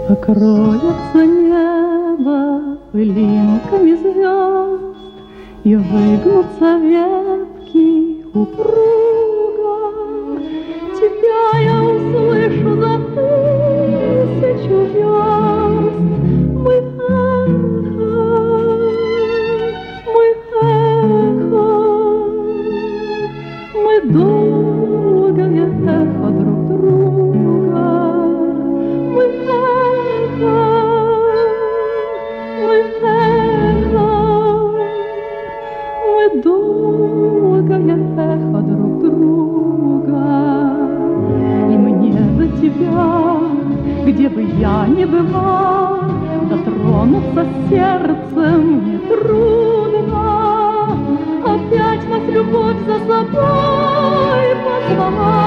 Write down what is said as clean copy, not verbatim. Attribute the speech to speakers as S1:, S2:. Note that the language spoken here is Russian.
S1: Покроется небо пылинками звезд, и выгнутся ветки упруго. Тебя я услышу за 1000 верст. Мы эхо, мы долгое эхо друг друга. Мы эхо, мы долгое эхо друг друга. И мне до тебя, где бы я ни была, дотронуться сердцем нетрудно. Опять нас любовь за собой позвала.